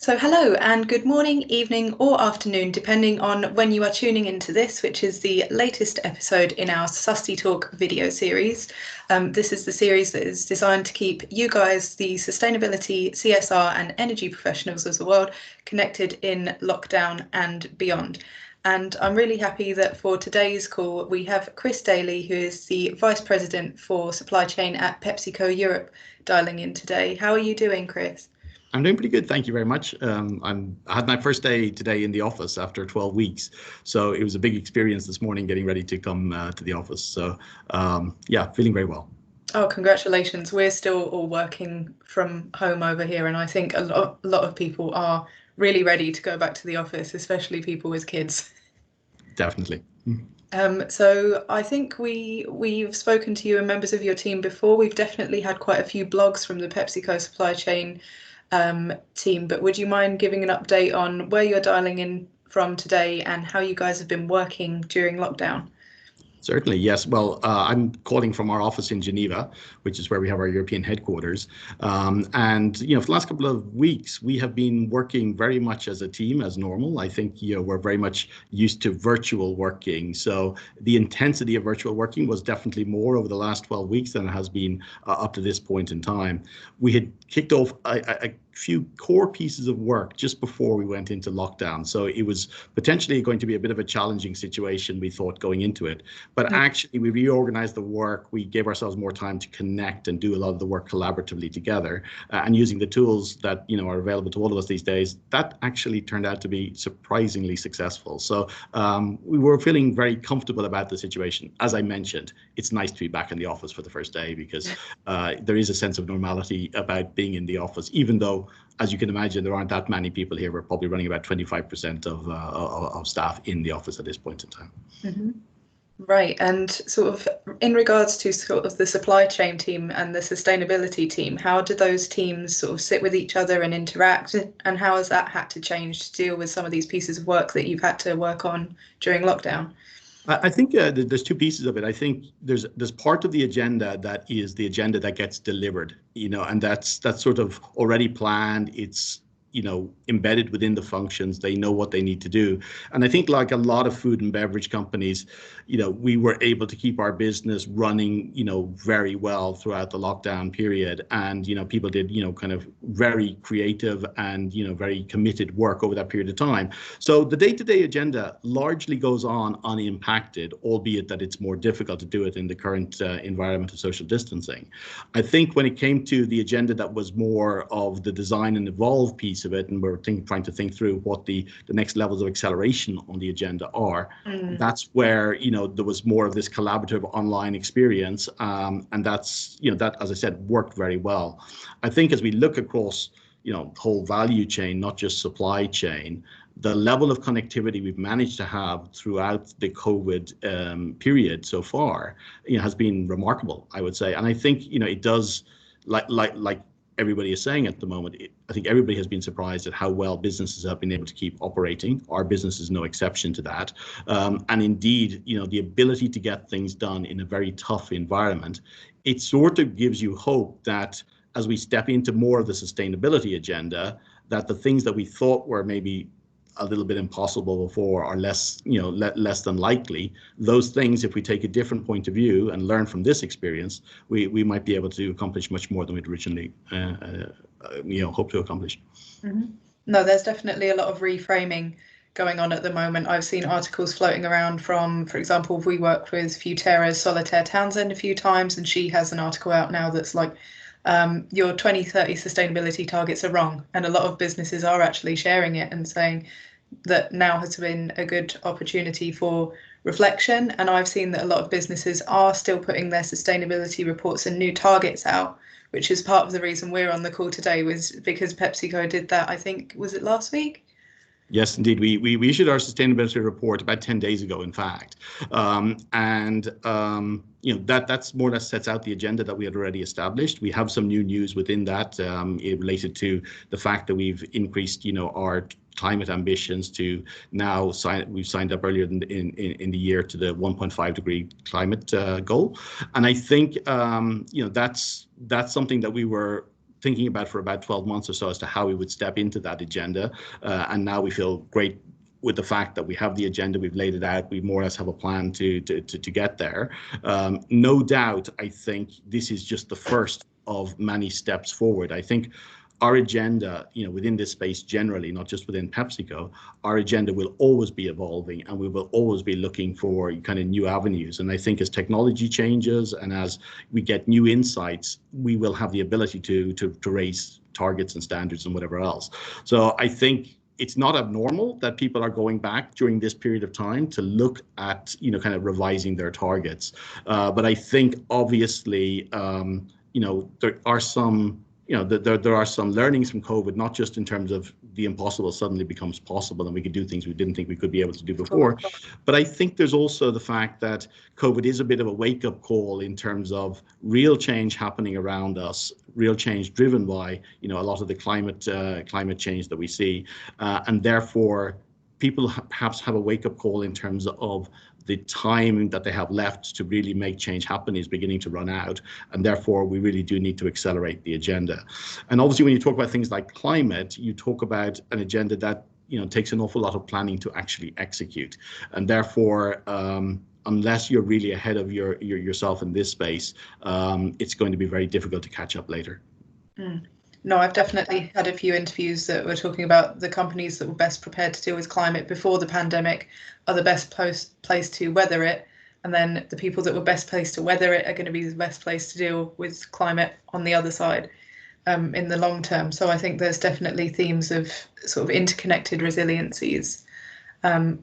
So hello and good morning, evening or afternoon, depending on when you are tuning into this, which is the latest episode in our Susty Talk video series. This is the series that is designed to keep you guys, the sustainability, CSR and energy professionals of the world, connected in lockdown and beyond. And I'm really happy that for today's call, we have Chris Daly, who is the Vice President for Supply Chain at PepsiCo Europe, dialing in today. How are you doing, Chris? I'm doing pretty good, thank you very much. I had my first day today in the office after 12 weeks, so it was a big experience this morning getting ready to come to the office. So yeah, feeling very well. Oh, congratulations. We're still all working from home over here, and I think a lot of people are really ready to go back to the office, especially people with kids. Definitely. So I think we've spoken to you and members of your team before. We've definitely had quite a few blogs from the PepsiCo supply chain team, but would you mind giving an update on where you're dialing in from today and how you guys have been working during lockdown? Certainly, yes. Well, I'm calling from our office in Geneva, which is where we have our European headquarters. And, for the last couple of weeks, we have been working very much as a team, as normal. I think, we're very much used to virtual working. So the intensity of virtual working was definitely more over the last 12 weeks than it has been up to this point in time. We had kicked off a few core pieces of work just before we went into lockdown. So it was potentially going to be a bit of a challenging situation, we thought, going into it. But actually, we reorganized the work. We gave ourselves more time to connect and do a lot of the work collaboratively together. And using the tools that are available to all of us these days, that actually turned out to be surprisingly successful. So we were feeling very comfortable about the situation. As I mentioned, it's nice to be back in the office for the first day because there is a sense of normality about being in the office, even though, as you can imagine, there aren't that many people here. We're probably running about 25% of staff in the office at this point in time. Mm-hmm. Right, and sort of in regards to sort of the supply chain team and the sustainability team, how do those teams sort of sit with each other and interact, and how has that had to change to deal with some of these pieces of work that you've had to work on during lockdown? I think there's two pieces of it. I think there's part of the agenda that is the agenda that gets delivered, and that's sort of already planned. It's embedded within the functions. They know what they need to do. And I think, like a lot of food and beverage companies, we were able to keep our business running, very well throughout the lockdown period. And, people did, kind of very creative and, very committed work over that period of time. So the day-to-day agenda largely goes on unimpacted, albeit that it's more difficult to do it in the current environment of social distancing. I think when it came to the agenda that was more of the design and evolve piece of it, and we're trying to think through what the next levels of acceleration on the agenda are. That's where there was more of this collaborative online experience, and that's that, as I said, worked very well. I think as we look across the whole value chain, not just supply chain, the level of connectivity we've managed to have throughout the COVID period so far has been remarkable, I would say. And I think it does, like everybody is saying at the moment, I think everybody has been surprised at how well businesses have been able to keep operating. Our business is no exception to that. And indeed, the ability to get things done in a very tough environment, it sort of gives you hope that as we step into more of the sustainability agenda, that the things that we thought were maybe a little bit impossible before are less than likely. Those things, if we take a different point of view and learn from this experience, we might be able to accomplish much more than we'd originally hoped to accomplish. Mm-hmm. No, there's definitely a lot of reframing going on at the moment. I've seen articles floating around from, for example, we worked with Futera's Solitaire Townsend a few times, and she has an article out now that's like, your 2030 sustainability targets are wrong. And a lot of businesses are actually sharing it and saying that now has been a good opportunity for reflection. And I've seen that a lot of businesses are still putting their sustainability reports and new targets out, which is part of the reason we're on the call today, was because PepsiCo did that, I think, was it last week? Yes, indeed. We issued our sustainability report about 10 days ago, in fact. That's more or less sets out the agenda that we had already established. We have some new news within that related to the fact that we've increased, our climate ambitions to now we've signed up earlier in the year to the 1.5 degree climate goal. And I think, that's something that we were thinking about for about 12 months or so as to how we would step into that agenda. And now we feel great with the fact that we have the agenda, we've laid it out, we more or less have a plan to get there. No doubt, I think this is just the first of many steps forward. I think our agenda, within this space generally, not just within PepsiCo, our agenda will always be evolving, and we will always be looking for kind of new avenues. And I think as technology changes and as we get new insights, we will have the ability to raise targets and standards and whatever else. So I think it's not abnormal that people are going back during this period of time to look at, kind of revising their targets. But I think obviously, there are some there are some learnings from COVID, not just in terms of the impossible suddenly becomes possible and we could do things we didn't think we could be able to do before. But I think there's also the fact that COVID is a bit of a wake-up call in terms of real change happening around us, real change driven by, a lot of the climate change that we see. And therefore, people perhaps have a wake-up call in terms of the time that they have left to really make change happen is beginning to run out, and therefore we really do need to accelerate the agenda. And obviously when you talk about things like climate, you talk about an agenda that takes an awful lot of planning to actually execute, and therefore unless you're really ahead of yourself in this space, it's going to be very difficult to catch up later. No, I've definitely had a few interviews that were talking about the companies that were best prepared to deal with climate before the pandemic are the best placed to weather it. And then the people that were best placed to weather it are going to be the best placed to deal with climate on the other side in the long term. So I think there's definitely themes of sort of interconnected resiliencies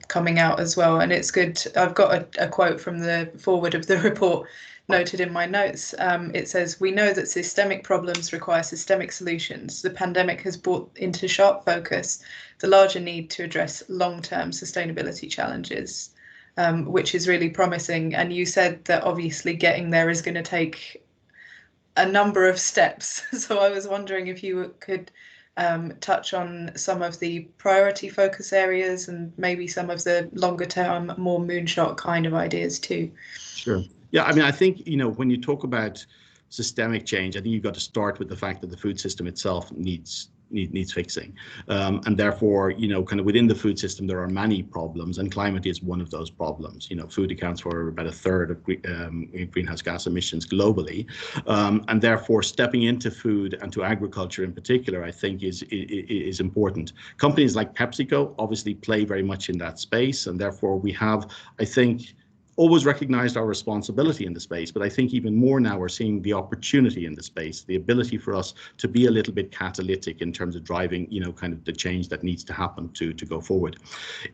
coming out as well. And it's good. I've got a quote from the forward of the report noted in my notes. It says, "We know that systemic problems require systemic solutions. The pandemic has brought into sharp focus the larger need to address long-term sustainability challenges," which is really promising. And you said that obviously getting there is going to take a number of steps. So I was wondering if you could touch on some of the priority focus areas and maybe some of the longer term, more moonshot kind of ideas too. Sure. Yeah, I mean, I think, when you talk about systemic change, I think you've got to start with the fact that the food system itself needs fixing. And therefore, kind of within the food system, there are many problems, and climate is one of those problems. Food accounts for about a third of greenhouse gas emissions globally. And therefore, stepping into food and to agriculture in particular, I think is important. Companies like PepsiCo obviously play very much in that space, and therefore we have, I think, always recognized our responsibility in the space, but I think even more now we're seeing the opportunity in the space, the ability for us to be a little bit catalytic in terms of driving, kind of the change that needs to happen to go forward.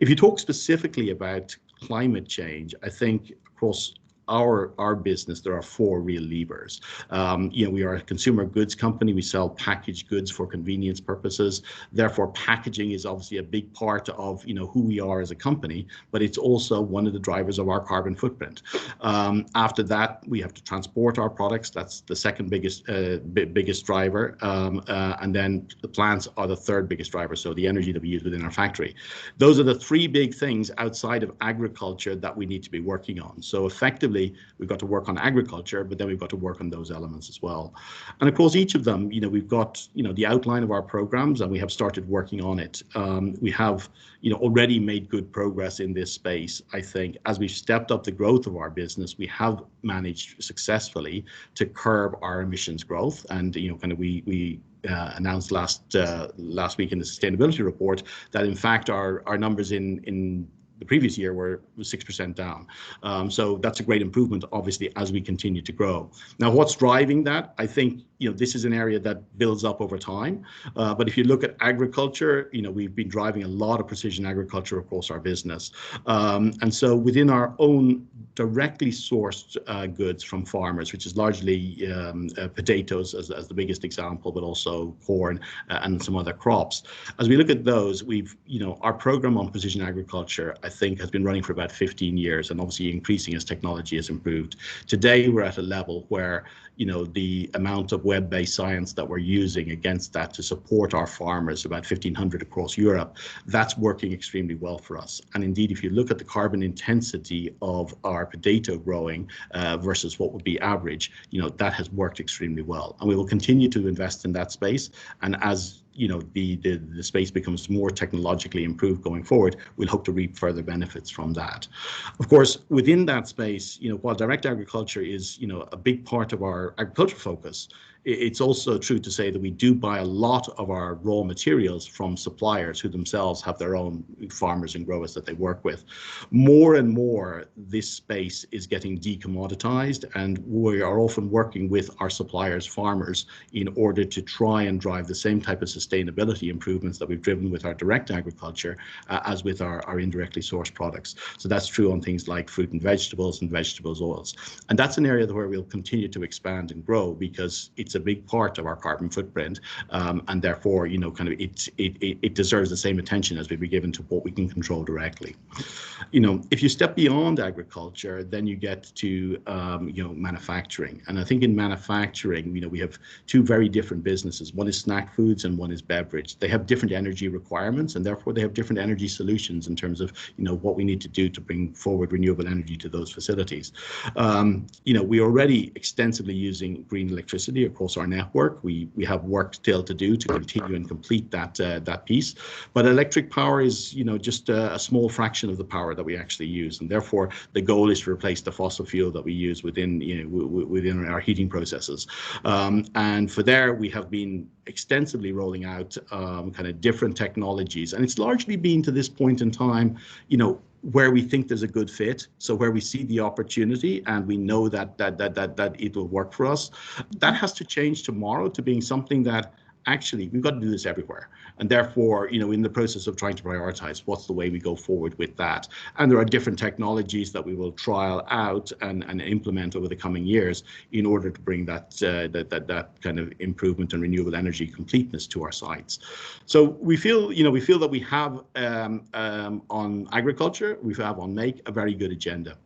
If you talk specifically about climate change, I think across our business, there are four real levers. We are a consumer goods company. We sell packaged goods for convenience purposes. Therefore, packaging is obviously a big part of who we are as a company, but it's also one of the drivers of our carbon footprint. After that, we have to transport our products. That's the second biggest driver. And then the plants are the third biggest driver, so the energy that we use within our factory. Those are the three big things outside of agriculture that we need to be working on. So effectively, we've got to work on agriculture, but then we've got to work on those elements as well. And of course, each of them, we've got, the outline of our programs, and we have started working on it. We have, already made good progress in this space. I think as we've stepped up the growth of our business, we have managed successfully to curb our emissions growth. And, kind of we announced last week in the sustainability report that in fact our numbers in the previous year were 6% down. So that's a great improvement, obviously, as we continue to grow. Now, what's driving that? I think, this is an area that builds up over time. But if you look at agriculture, we've been driving a lot of precision agriculture across our business. And so within our own directly sourced goods from farmers, which is largely potatoes as the biggest example, but also corn and some other crops. As we look at those, we've, our program on precision agriculture, I think, has been running for about 15 years and obviously increasing as technology has improved. Today, we're at a level where, the amount of web-based science that we're using against that to support our farmers, about 1,500 across Europe, that's working extremely well for us. And indeed, if you look at the carbon intensity of our potato growing versus what would be average, that has worked extremely well. And we will continue to invest in that space. And as the space becomes more technologically improved going forward, we'll hope to reap further benefits from that. Of course, within that space, while direct agriculture is, a big part of our agriculture focus, it's also true to say that we do buy a lot of our raw materials from suppliers who themselves have their own farmers and growers that they work with. More and more, this space is getting decommoditized, and we are often working with our suppliers' farmers in order to try and drive the same type of sustainability improvements that we've driven with our direct agriculture as with our indirectly sourced products. So that's true on things like fruit and vegetables oils. And that's an area where we'll continue to expand and grow, because it's a big part of our carbon footprint, and therefore, it deserves the same attention as we'd be given to what we can control directly. If you step beyond agriculture, then you get to manufacturing. And I think in manufacturing, we have two very different businesses. One is snack foods and one is beverage. They have different energy requirements, and therefore they have different energy solutions in terms of what we need to do to bring forward renewable energy to those facilities. We're already extensively using green electricity across our network. We have work still to do to continue and complete that piece. But electric power is just a small fraction of the power that we actually use, and therefore the goal is to replace the fossil fuel that we use within our heating processes. And for there, we have been extensively rolling out kind of different technologies, and it's largely been to this point in time, where we think there's a good fit. So where we see the opportunity and we know that it will work for us. That has to change tomorrow to being something that actually we've got to do this everywhere. And therefore, in the process of trying to prioritize what's the way we go forward with that. And there are different technologies that we will trial out and implement over the coming years in order to bring that kind of improvement and renewable energy completeness to our sites. So we feel that we have on agriculture, we have on make a very good agenda.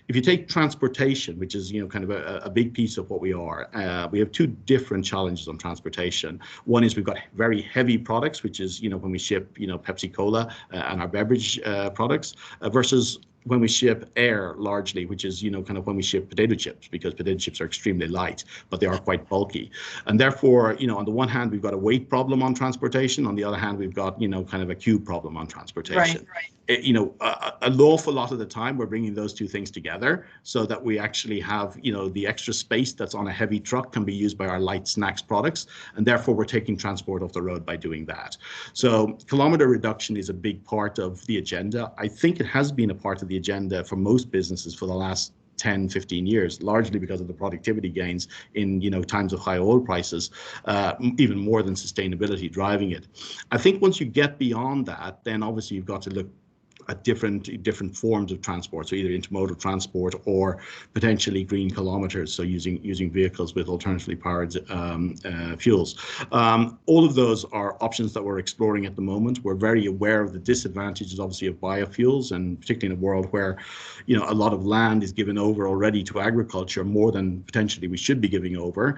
If you take transportation, which is kind of a big piece of what we are, we have two different challenges on transportation. One is we've got very heavy products, which is when we ship Pepsi Cola and our beverage products, versus when we ship air largely, which is kind of when we ship potato chips, because potato chips are extremely light, but they are quite bulky. And therefore, on the one hand, we've got a weight problem on transportation. On the other hand, we've got kind of a cube problem on transportation. Right. An awful lot of the time, we're bringing those two things together so that we actually have the extra space that's on a heavy truck can be used by our light snacks products, and therefore we're taking transport off the road by doing that. So kilometer reduction is a big part of the agenda. I think it has been a part of the agenda for most businesses for the last 10, 15 years, largely because of the productivity gains in times of high oil prices, even more than sustainability driving it. I think once you get beyond that, then obviously you've got to look at different forms of transport, so either intermodal transport or potentially green kilometers, so using vehicles with alternatively powered fuels. All of those are options that we're exploring at the moment. We're very aware of the disadvantages, obviously, of biofuels, and particularly in a world where a lot of land is given over already to agriculture, more than potentially we should be giving over.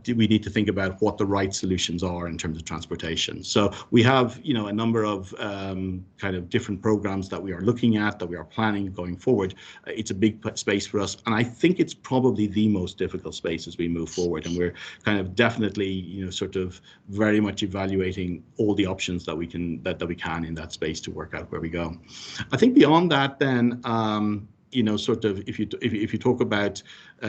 We need to think about what the right solutions are in terms of transportation. So we have a number of kind of different programs that we are looking at, that we are planning going forward. It's a big space for us, and I think it's probably the most difficult space as we move forward, and we're kind of definitely sort of very much evaluating all the options that we can in that space to work out where we go. I think beyond that, then sort of if you talk about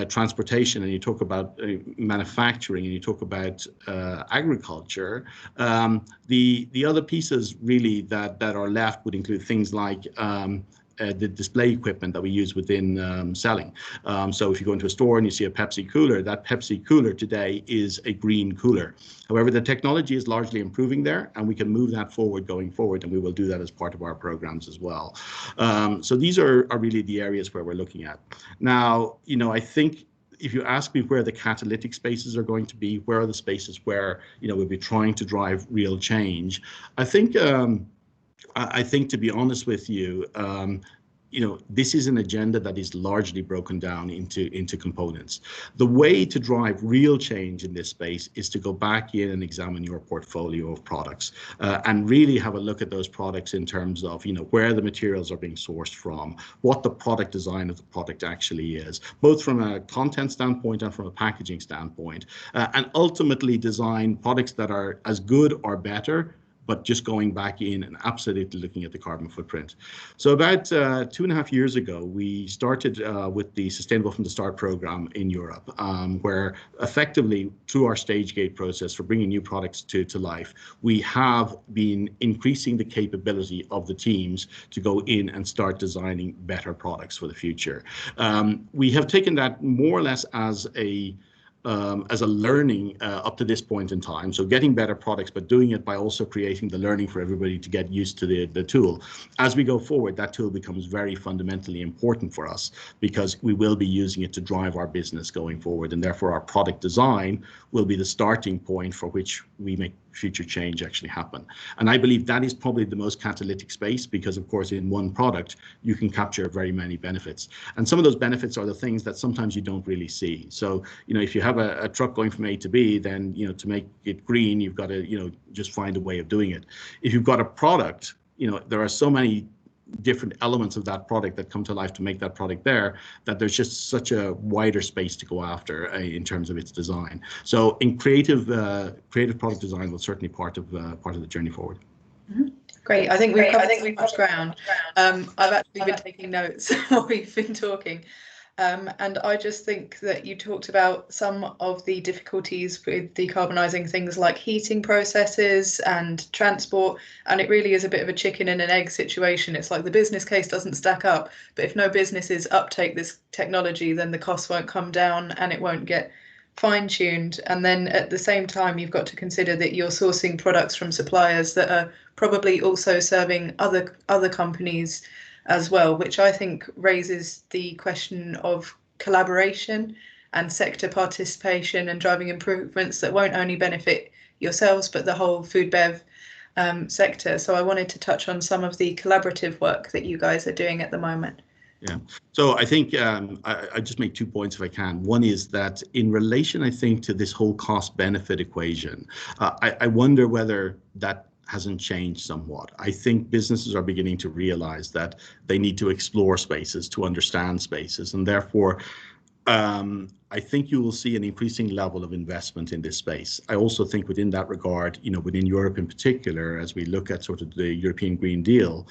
transportation, and you talk about manufacturing, and you talk about agriculture, the other pieces really that are left would include things like the display equipment that we use within selling. So if you go into a store and you see a Pepsi cooler, that Pepsi cooler today is a green cooler. However, the technology is largely improving there, and we can move that forward going forward, and we will do that as part of our programs as well. So these are really the areas where we're looking at. Now, I think if you ask me where the catalytic spaces are going to be, where are the spaces where we'll be trying to drive real change, I think I think, to be honest with you, this is an agenda that is largely broken down into components. The way to drive real change in this space is to go back in and examine your portfolio of products and really have a look at those products in terms of, where the materials are being sourced from, what the product design of the product actually is, both from a content standpoint and from a packaging standpoint, and ultimately design products that are as good or better, but just going back in and absolutely looking at the carbon footprint. So about 2.5 years ago, we started with the Sustainable from the Start program in Europe, where effectively through our stage gate process for bringing new products to life, we have been increasing the capability of the teams to go in and start designing better products for the future. We have taken that more or less as a learning up to this point in time. So getting better products, but doing it by also creating the learning for everybody to get used to the tool. As we go forward, that tool becomes very fundamentally important for us because we will be using it to drive our business going forward. And therefore our product design will be the starting point for which we make future change actually happen. And I believe that is probably the most catalytic space because, of course, in one product, you can capture very many benefits. And some of those benefits are the things that sometimes you don't really see. So, if you have a truck going from A to B, then, to make it green, you've got to, just find a way of doing it. If you've got a product, there are so many different elements of that product that come to life to make that product there, that there's just such a wider space to go after in terms of its design. So in creative product design was certainly part of the journey forward. Mm-hmm. Great. I think we've covered so much ground. I've actually been taking notes while we've been talking. And I just think that you talked about some of the difficulties with decarbonising things like heating processes and transport, and it really is a bit of a chicken and an egg situation. It's like the business case doesn't stack up, but if no businesses uptake this technology, then the costs won't come down and it won't get fine-tuned. And then at the same time, you've got to consider that you're sourcing products from suppliers that are probably also serving other companies as well, which I think raises the question of collaboration and sector participation and driving improvements that won't only benefit yourselves, but the whole food bev sector. So I wanted to touch on some of the collaborative work that you guys are doing at the moment. Yeah, so I think I just make 2 points if I can. One is that in relation, I think, to this whole cost benefit equation, I wonder whether that hasn't changed somewhat. I think businesses are beginning to realize that they need to explore spaces, to understand spaces, and therefore I think you will see an increasing level of investment in this space. I also think within that regard, within Europe in particular, as we look at sort of the European Green Deal,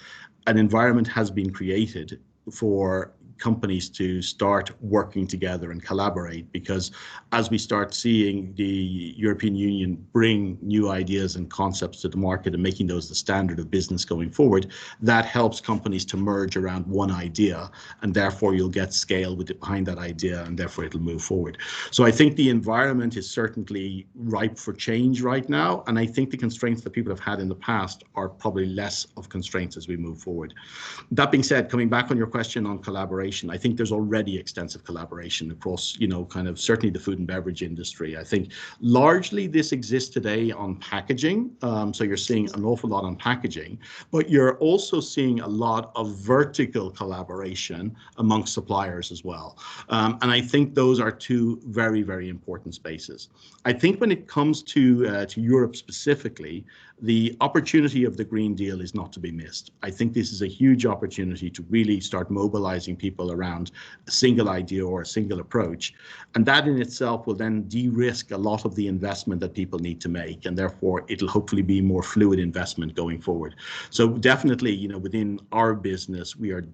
an environment has been created for companies to start working together and collaborate, because as we start seeing the European Union bring new ideas and concepts to the market and making those the standard of business going forward, that helps companies to merge around one idea, and therefore you'll get scale behind that idea, and therefore it'll move forward. So I think the environment is certainly ripe for change right now, and I think the constraints that people have had in the past are probably less of constraints as we move forward. That being said, coming back on your question on collaboration, I think there's already extensive collaboration across, kind of certainly the food and beverage industry. I think largely this exists today on packaging. So you're seeing an awful lot on packaging, but you're also seeing a lot of vertical collaboration amongst suppliers as well. And I think those are two very, very important spaces. I think when it comes to Europe specifically, the opportunity of the Green Deal is not to be missed. I think this is a huge opportunity to really start mobilizing people around a single idea or a single approach. And that in itself will then de-risk a lot of the investment that people need to make. And therefore, it'll hopefully be more fluid investment going forward. So definitely, within our business, we are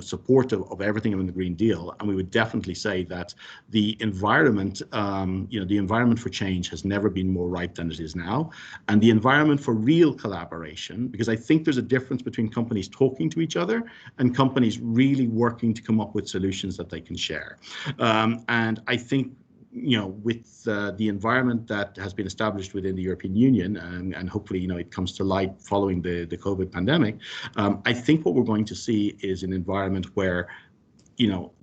supportive of everything in the Green Deal, and we would definitely say that the environment, the environment for change has never been more ripe than it is now, and the environment for real collaboration, because I think there's a difference between companies talking to each other and companies really working to come up with solutions that they can share. And I think with the environment that has been established within the European Union, and hopefully, it comes to light following the COVID pandemic, I think what we're going to see is an environment where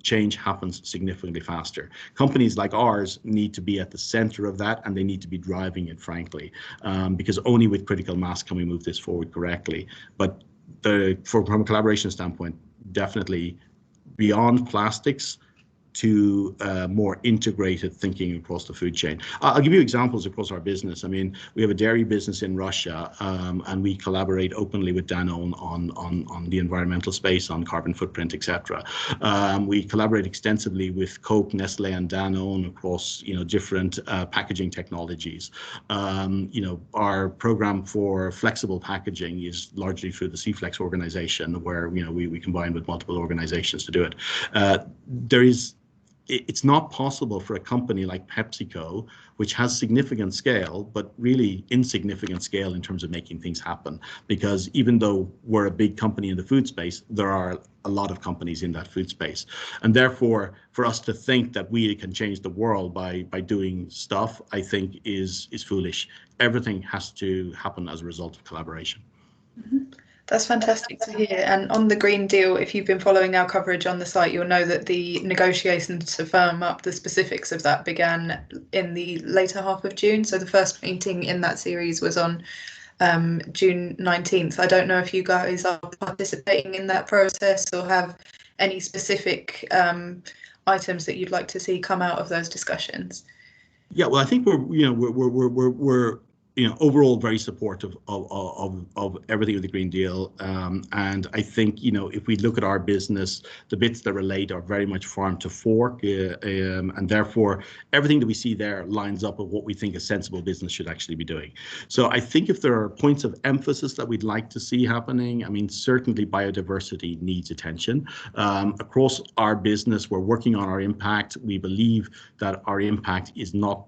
change happens significantly faster. Companies like ours need to be at the center of that, and they need to be driving it, frankly, because only with critical mass can we move this forward correctly. But from a collaboration standpoint, definitely beyond plastics to more integrated thinking across the food chain. I'll give you examples across our business. I mean, we have a dairy business in Russia, and we collaborate openly with Danone on the environmental space, on carbon footprint, etc. We collaborate extensively with Coke, Nestle, and Danone across different packaging technologies. Our program for flexible packaging is largely through the C-Flex organization, where we combine with multiple organizations to do it. It's not possible for a company like PepsiCo, which has significant scale, but really insignificant scale in terms of making things happen. Because even though we're a big company in the food space, there are a lot of companies in that food space. And therefore, for us to think that we can change the world by doing stuff, I think is foolish. Everything has to happen as a result of collaboration. Mm-hmm. That's fantastic to hear. And on the Green Deal, if you've been following our coverage on the site, you'll know that the negotiations to firm up the specifics of that began in the later half of June. So the first meeting in that series was on June 19th. I don't know if you guys are participating in that process or have any specific items that you'd like to see come out of those discussions. Yeah, well, I think we're overall very supportive of everything with the Green Deal. And I think, if we look at our business, the bits that relate are very much farm to fork. And therefore, everything that we see there lines up with what we think a sensible business should actually be doing. So I think if there are points of emphasis that we'd like to see happening, I mean, certainly biodiversity needs attention. Across our business, we're working on our impact. We believe that our impact is not,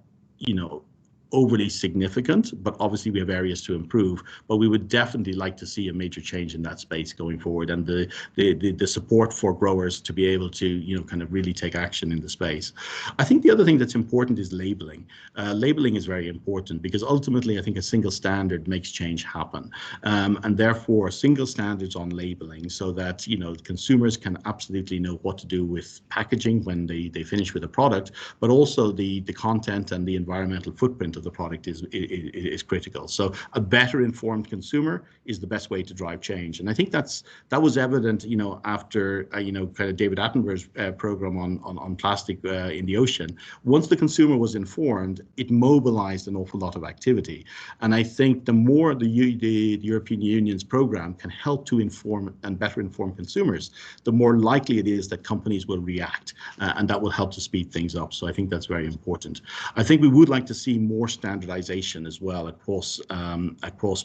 overly significant, but obviously we have areas to improve. But we would definitely like to see a major change in that space going forward, and the support for growers to be able to kind of really take action in the space. I think the other thing that's important is labeling. Labeling is very important because ultimately I think a single standard makes change happen, and therefore single standards on labeling so that consumers can absolutely know what to do with packaging when they finish with a product, but also the content and the environmental footprint of the product is critical. So a better informed consumer is the best way to drive change, and I think that was evident, after kind of David Attenborough's program on plastic in the ocean. Once the consumer was informed, it mobilized an awful lot of activity, and I think the more the European Union's program can help to inform and better inform consumers, the more likely it is that companies will react, and that will help to speed things up. So I think that's very important. I think we would like to see more standardization as well across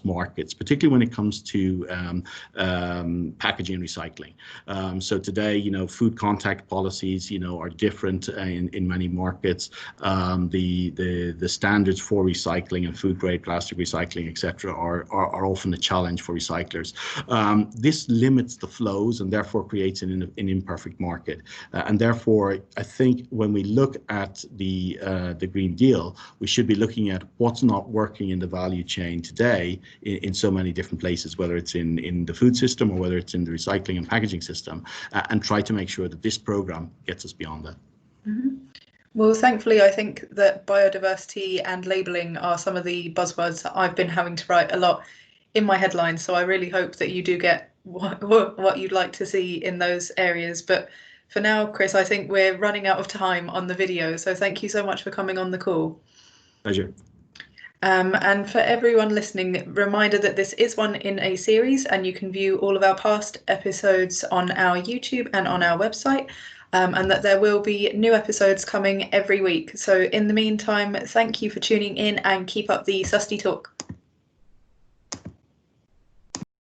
markets, particularly when it comes to packaging and recycling. So today, food contact policies, are different in many markets. The standards for recycling and food grade plastic recycling, etc., are often a challenge for recyclers. This limits the flows and therefore creates an imperfect market. And therefore, I think when we look at the Green Deal, we should be looking at what's not working in the value chain today in so many different places, whether it's in the food system or whether it's in the recycling and packaging system, and try to make sure that this program gets us beyond that. Mm-hmm. Well, thankfully, I think that biodiversity and labelling are some of the buzzwords that I've been having to write a lot in my headlines. So I really hope that you do get what you'd like to see in those areas. But for now, Chris, I think we're running out of time on the video. So thank you so much for coming on the call. Pleasure. And for everyone listening, reminder that this is one in a series, and you can view all of our past episodes on our YouTube and on our website, and that there will be new episodes coming every week. So in the meantime, thank you for tuning in and keep up the Susty Talk.